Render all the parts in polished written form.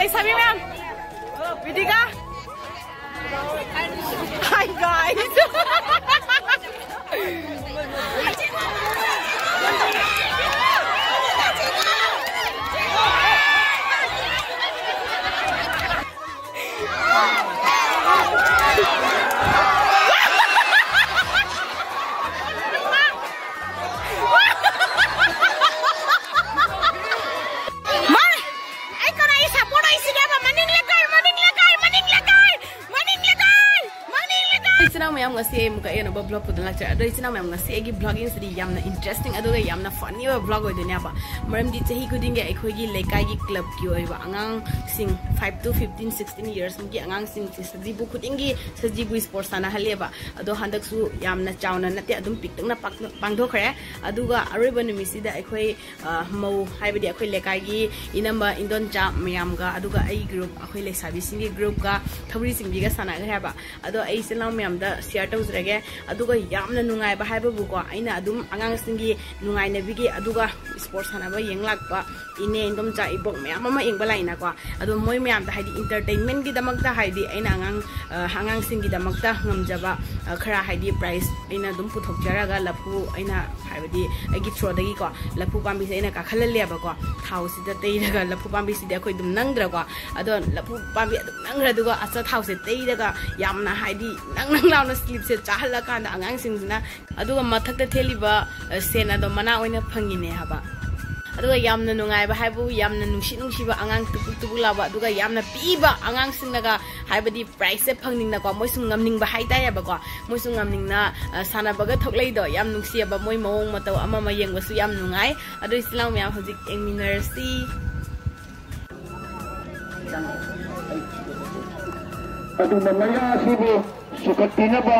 sabi ma'am. Pwede ka? Hi guys. Ngasi muka eno ba vlog pudan lecture ado isina mam ngasi egi vlogging sidi yamna interesting ado ga yamna funny ba vlog oi dunia ba maram di chahi kuding ge ekhoi gi lekai gi club ki oi ba angang sing 5 to 15 16 years gi angang sing Sajibu kuding gi Sajibu Sports sana hale ba ado handak su yamna chawna nate adum piktung na pangdo khare adu ga ariba numi sida ekhoi mau haibadi ekhoi lekai gi inamba indon cha mayam ga adu ga ai group ekhoi le sabi sing gi group ga thawri sing bi ga sana ga ba ado ai silam mayam da tawsrege aduga yamna nungai ba haiba bu ko aina adum angang singi nungai na bigi aduga sports hana ba yenglak ba ine indom cha ibok mayam ma engba laina ko adu moi mayam da haidi entertainment gi damak da haidi aina angang singi damak da ngamjaba khara haidi prize aina dum puthok jaraga lapu aina haibadi agi thro dagi ko lapu pambi se aina ka khalale ba ko thau si da tei daga lapu pambi si da khoi dum nangdra ko ado lapu pambi adum nangra duga acha thau se tei daga yamna haidi nang launa slip se chahala kan angang singna aduga mathakta theliba sena do mana oina phangine haba aduga yamna nungai ba haibu yamna nungsi ba angang tupu laba aduga yamna piba angang singnaga haibadi price se phangning na ko moisung ngamning ba haita ya ba ko moisung ngamning na sana baga thoklei do yam nungsi ba moi mawong mataw ama mayeng basu yam nungai adu islam ya hojik eminarsi adu namaya sibo sukatina ba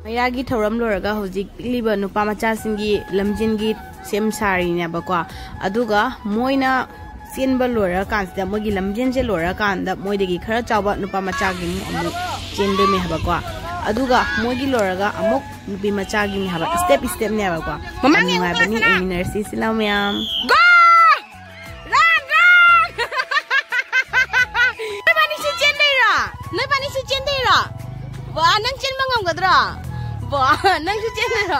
mayagi thoram loraga hojik liba nupa macha singi lamjin gi sem sari ne ba ko aduga moina senba lora kan da mogi lamjin je lora kan da moidegi khara chawa nupa macha gi amu chenbe me haba ko aduga mogi loraga amuk nupi macha gi haba step ne ba ko mamangi ngai bani eminarsi silam yam Wah, nang chen bangam gadra. Wah, nang su chen ra.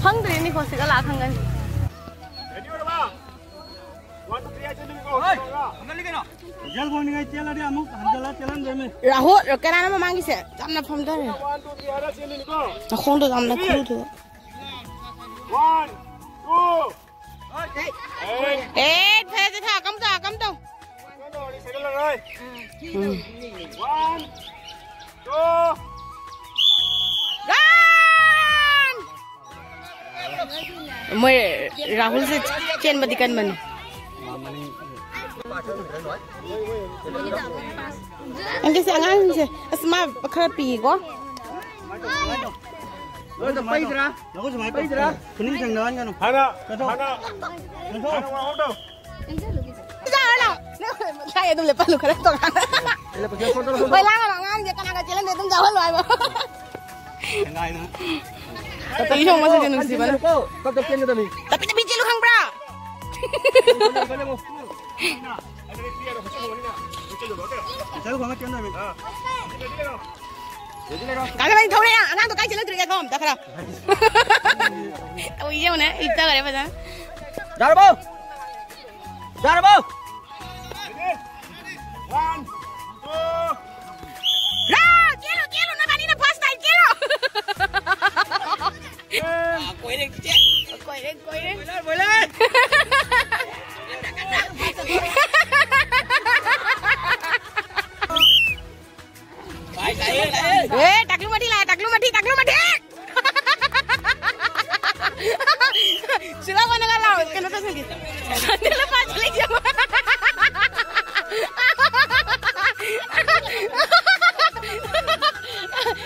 Hang dre ni khosi ka la khangan. Ready ora ba? 1 2 3 chen ni ko. Oi, angali keno. Jal boni ngai tela dia amuk handala telan deme. Raho, kana na mangi se. Jamna phom da. 1 2 3 ara chen ni ko. Na khong do jamna khulu do. 1 2 Eh, phê tha kam to. Kan rồi, sẽ lên rồi. 1 2 Gan! Moi Rahul se chen ma dikan man. Ang kisa angan se asma khara pi ko. Rồi tập bay ra. Nó có máy bay ra. Kuning thằng đó anh Hana. Hana đâu? Saya tu lepas lu kerana tu kan. Baiklah orang dia kan agak jalan dia tu jauh luar. Enggak ini. Tapi itu masih jenuh sih mana? Kau tepian kita ni. Tapi biji lu hang bra. Kalau main tahu ni, anak tu kaya jalan terus kau, tak kira. Tahu iya mana? Itu kerana apa? Darbo. 1 2 Kilo, nak ni na pasta kilo. Koi dek. Boleh. Baik. Taklu mati. Sila mana kalau kena tu lagi. Nanti lepas lagi jam.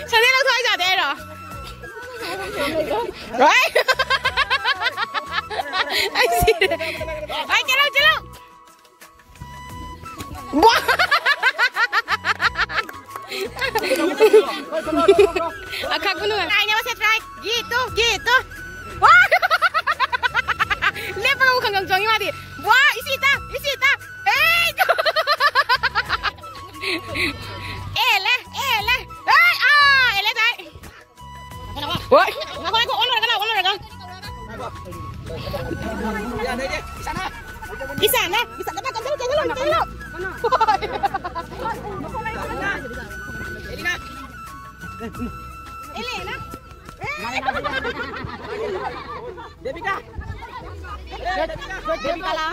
Sani lo thoi jate ro. Right? I see. Ai chalo. Wah. Akak kuno. Ai ni masih try. Gitu. Wah. Lepas kamu kan long chong mati. Wah, isita. Ele. Ele dai. Woi, ngaku olor kan. Bisa dapat kan jalan. Elena. Devika lah.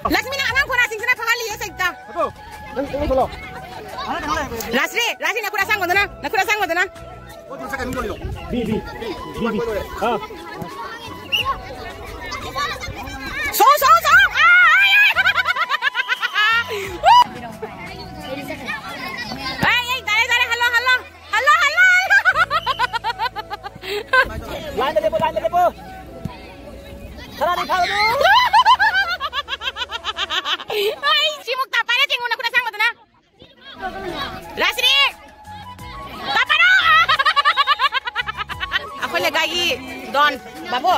Lakshmi na angang kona sing sana phali ye sekta. Rasri nakura sang godana. B. Ha. So. Ay, dale. Hello. Line the lepo. Salah ni kau tu. Ay, sibuk tak pada tengok nak kuna sang godana. Rasri. Tapano. Aku lagi Don, babu.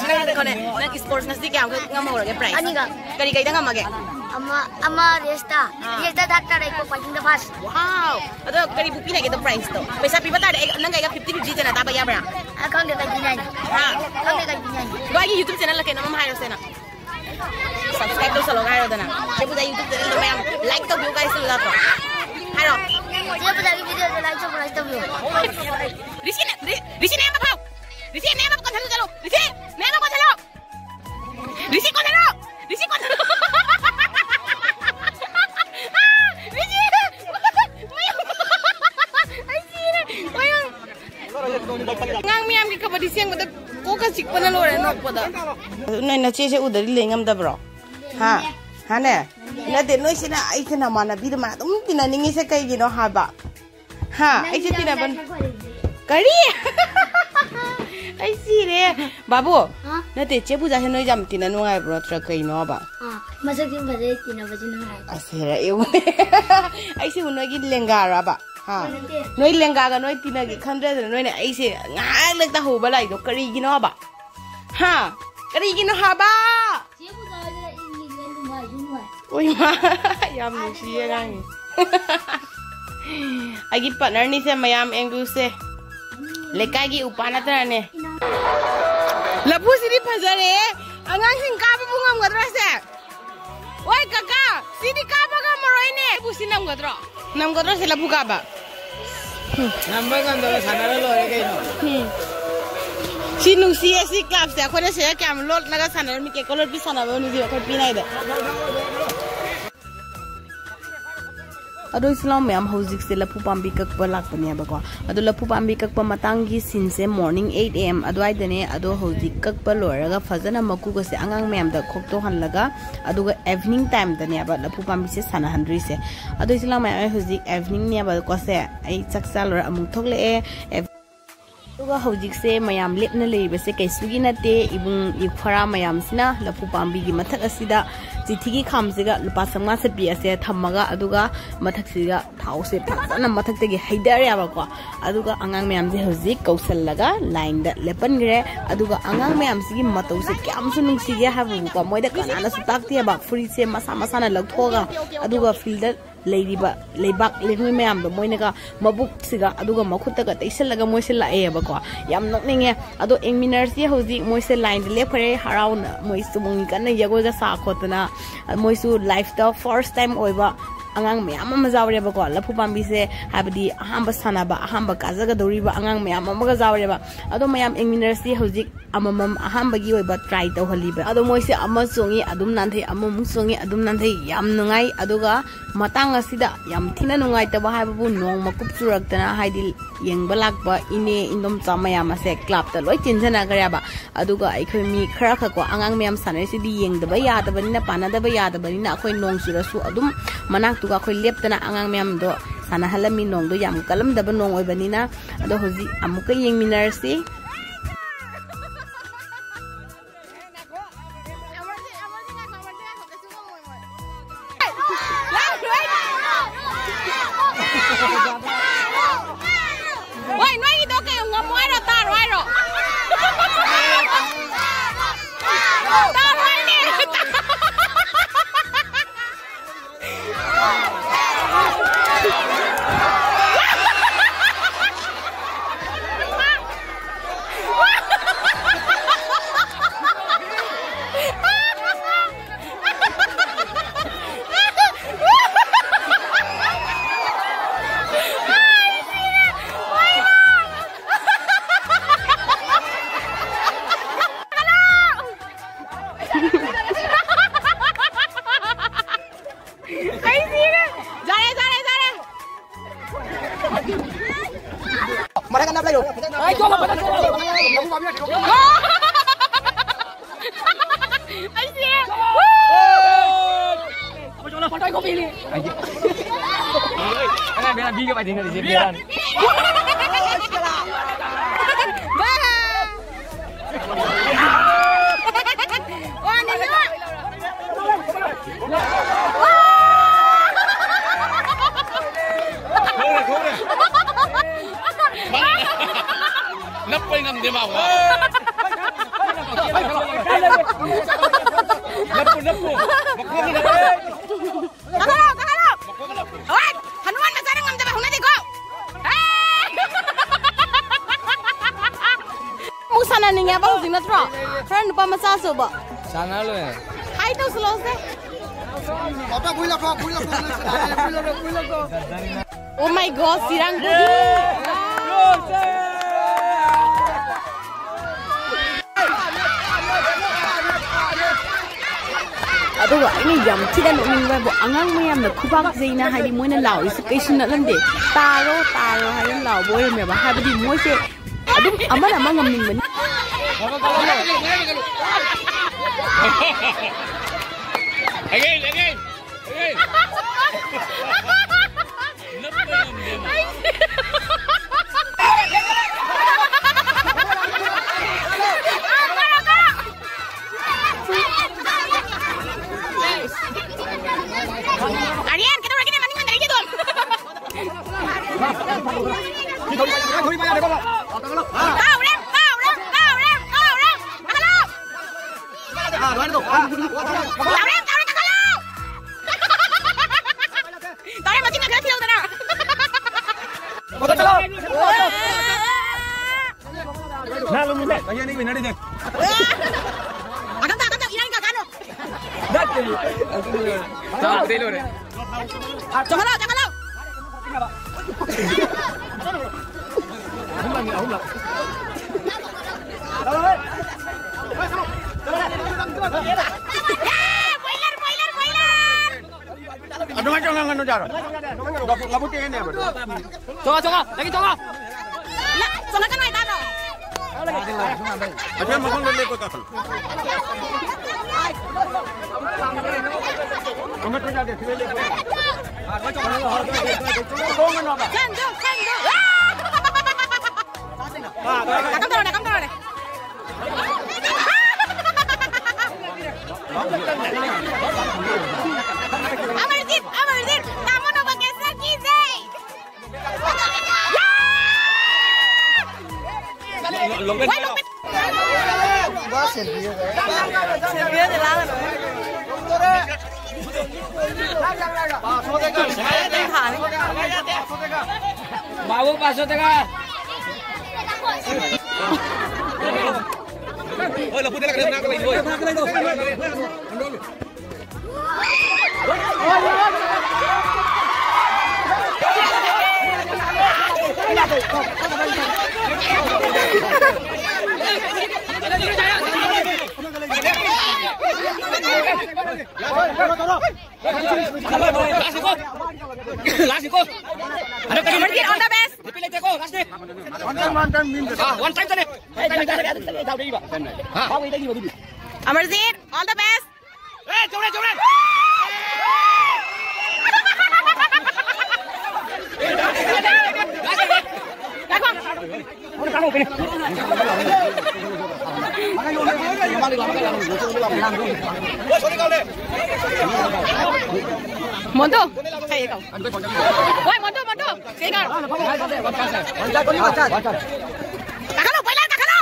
Nang sports nasi kaya ngamau lagi price. Ani ka? Kari dah ngamau ke? Ama resta data rai ko paling the fast. Wow. Aduh kari bupi lagi tu price tu. Pesa pi bata nang kaya 50 jana tak bayar berapa? Akang dia kaji nyanyi. Akang dia kaji nyanyi. Gua lagi YouTube channel lagi nama mahal sana. Subscribe tu selalu kaya dana. Saya punya YouTube channel tu yang like tu view kaya selalu tu. Halo. Saya punya video tu like tu view. Risi nama kau. Risi nama kau selalu. Risi nama kau selalu. Risi kau selalu. Ngang miam ki kabadi siang bata ko ka sik pana lore nok pada noi na che udari lengam da bro ha ne na de noi sina ai sina mana bi ma tum tina ningi se kai gino ha ba ha ai se tina ban kari ai si re babu na de che buja he noi jam tina no ngai bro tra kai no ba Masak yung bade tina ba jino ngai asera eu ai se unoi gi lengara ba ha noi lenga ga noi tina gi khandre de noi ne ai se ngai lek ta hu ba lai do kari gi no ba ha kari gi no ha ba Saya pun dah ada ingin dengan rumah. oi ma yam nu si ye gang ai gi partner ni se mayam engu se lekai gi upana ta ne lapu siri phajare angang sing ka ba bungam gadra se oi kaka siri ka ba ga maroi ne busi nam gadra se lapu ka ba Nampak kan tu sana lo ya kayak ni. Si nusi si club se aku ni saya kam lot naga sana mi ke kolor pi sana ba nusi aku pi nai da ado islam mayam hojik se lapu pambi kak pa lak pani ba ko ado lapu pambi kak pa matang gi sin se morning 8 am ado ai dane ado hojik kak pa loraga fazana maku ko se angang mayam da khok to han laga ado ga evening time dane ba lapu pambi se sana handri se ado islam mayam hojik evening ne ba ko se ai chaksa lor amung thok le e Tuga hojik se mayam lepna leiba se kaisugi nate ibung ikhara mayam sina lapu pambi gi mathak asida चिथी खामसेगा लुपा संगा से पियासे थम्मगा अदुगा मथक्सिगा थाउसे फजना मथक्तेगे हैदरेबाको अदुगा अंगांग मैम जे हजि कौसलगा लाइन द लेपनग्रे अदुगा अंगांग मैम सिगी मतौसे क्यामसु नुंगसिगे हाबुको मोइदा कनाना सु ताक्तियाबा फुरिसे मसा मसाना लगथोगा अदुगा फील्ड लेरिबा लेबाक लेनुइ मैम द मोइनगा मबुक सिगा अदुगा मखुतगा तैसलगा मोइसे लाएबाको याम नोकनिंगे अदो एंगमिनर्स ये हजि मोइसे लाइन द लेफरे हराउन मोइसु मुंग कन यगोगा सा खोतना मोइसु लाइफ द फर्स्ट टाइम ओइबा angang mayam ama zawre ba ko lapu pambi se habdi ahamba sana ba ahamba kazaga dori ba angang mayam ama ga zawre ba ado mayam engminersi hojik amamam ahamba gi oi ba try to holi ba ado moise ama songi adum nanthai amam songi adum nanthai yam nungai aduga matang asida yam thina nungai ta ba habu nong makup surak tana haidi yeng balak ba ine indom chamayam ase club ta loi chinjana garya ba aduga aikhoi mi khara kha ko angang mayam sanai si di yeng da ba ya da ba ni na pana da ba ya da ba ni na khoi nong surasu adum manak tuga khoi leptana angang mayam do sana halami nong do yam kalam da ba nong oi banina ado hoji amuka yeng minarsi Oh my god, sirang budi. Aduh, ini jam tidak nak minum bu. Angang mayam nak kubak zina hari mana lau isu kesu nak lande. Taro hari lau boleh meba. Hari di mana se? Aduh, aman ngaming mana? Again. Arian, kita lagi ni maning dari gitu. Amarjit, all the best. Monto, kayak kau. Woi, Monto, kayak kau. Kakak lu, bailar kakak lu.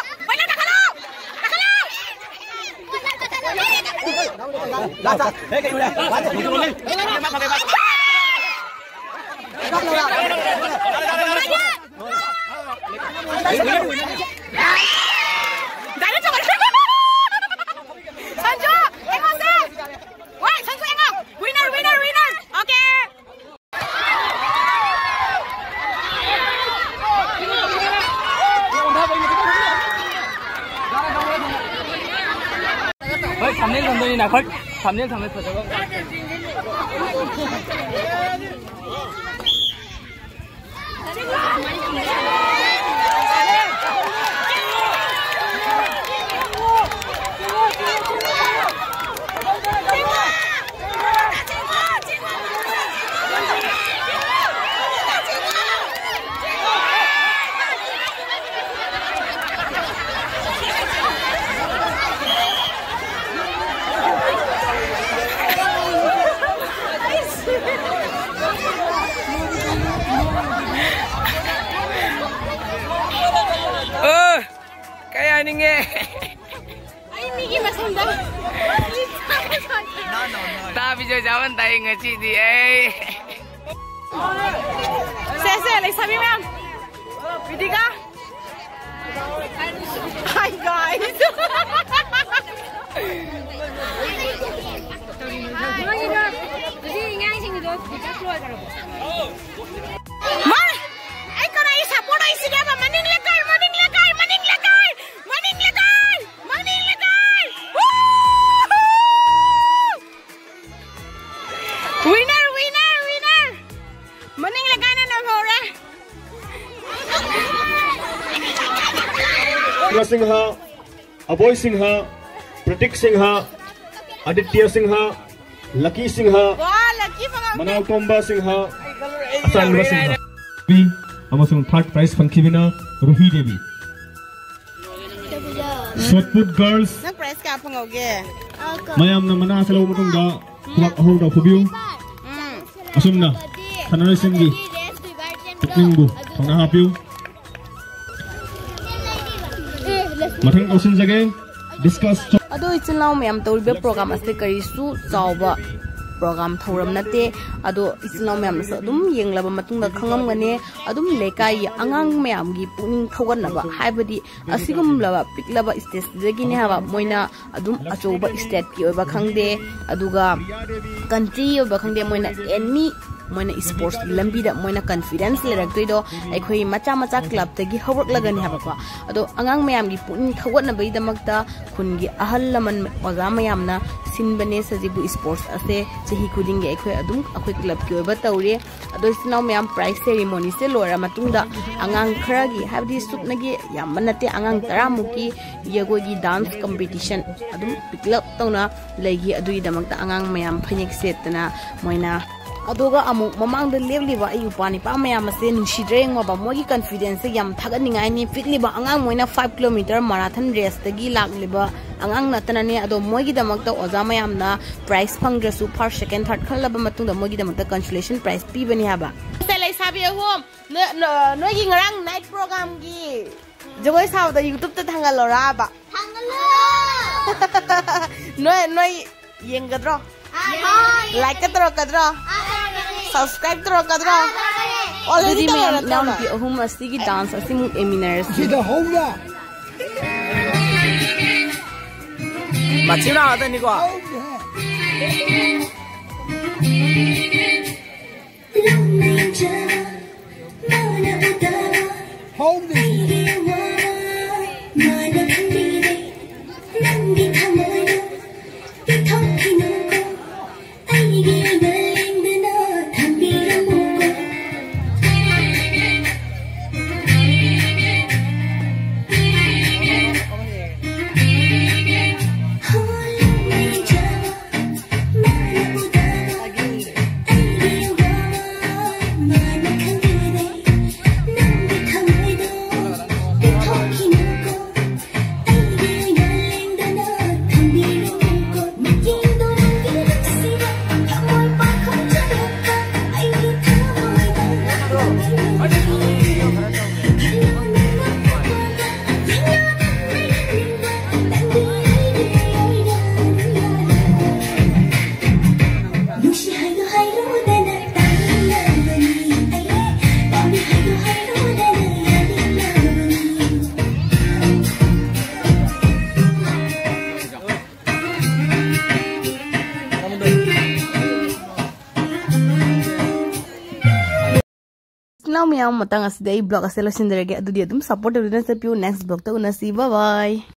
Hi guys. Singha, Aboy Singha, Pratik Singha, Aditya Singha, Lucky Singha, Manaw Tomba Singha, Asandra Singha. Amasung third prize Funkivina, Ruhi Devi. Shotput girls. Mayamna Mana Salo Mutunga, Hold of Hubu. Asumna, Kanari Singi, Tuklingu, Tongahapu. Mathang questions again. Discuss. Ado ichilnaw mayam tawriba program ase karisu chawba program thoram nate ado ichilnaw mayam sa dum yenglaba matungda khangam gane adum lekai angang mayam gi puning thoganaba haibadi asigum laba piklaba stage dagi ne haba moina adum achoba state ki oba khangde aduga country oba khangde moina any moina sports lambi da moina confidence le raktoido aikhoi macha macha club tagi hawrk lagani haba ko ado angang mayam gi puning thawatna bai damakta khungi ahal laman oza mayamna sinbane Sajibu Sports ase chehi khuding ge aikhoi adum akhoi club ki oba tawre ado sinaw mayam prize ceremony se lora matungda angang kharagi habdi supnagi yammanate angang taramuki yago gi dance competition adum piklap tawna legi adui damakta angang mayam phanyek setna moina adoga amuk mamang de levliba ayu pani pa mayam ase nushidreng wa ba mogi confidence yam thaga ningai ni pikliba angang moina 5 km marathon race tagi lagliba angang natanane ado mogi damakta oza mayam na prize phangdrasu first second third khalaba matungda mogi damakta consolation prize pibani haba selai sabi hom no gi ngarang night program gi jogoi sawda youtube ta thangalora ba thangalo no yengadro like kadro subscribe kadro already me now the home asigi dance asimu eminers the home la Machina ada ni ko home now me am matang as day blog as selection derege adu dia dum support evidence piu next blog ta unasi bye bye.